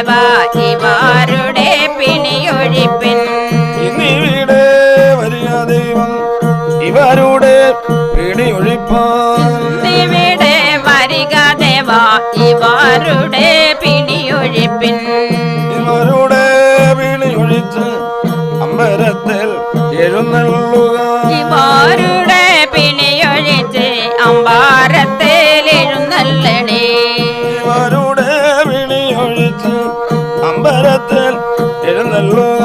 ദേവ ഇവരുടെ പിണിയൊഴിപ്പിൻ. ഇന്നിവിടെ വരിക ദൈവം ഇവരുടെ പിണിയൊഴിപ്പാൻ. ഇന്നിവിടെ വരിക ദേവ ഇവരുടെ പിണിയൊഴിപ്പിൻ. ഇവരുടെ പിണിയൊഴിച്ച് അമ്പരത്തിൽ എഴുന്നള്ളുക. ഇവരുടെ പിണിയൊഴിച്ച് അമ്പാരത്തിൽ എഴുന്നള്ളണേ. ഇവരുടെ പിണിയൊഴിച്ച് അമ്പരത്തിൽ എഴുന്നള്ളുക.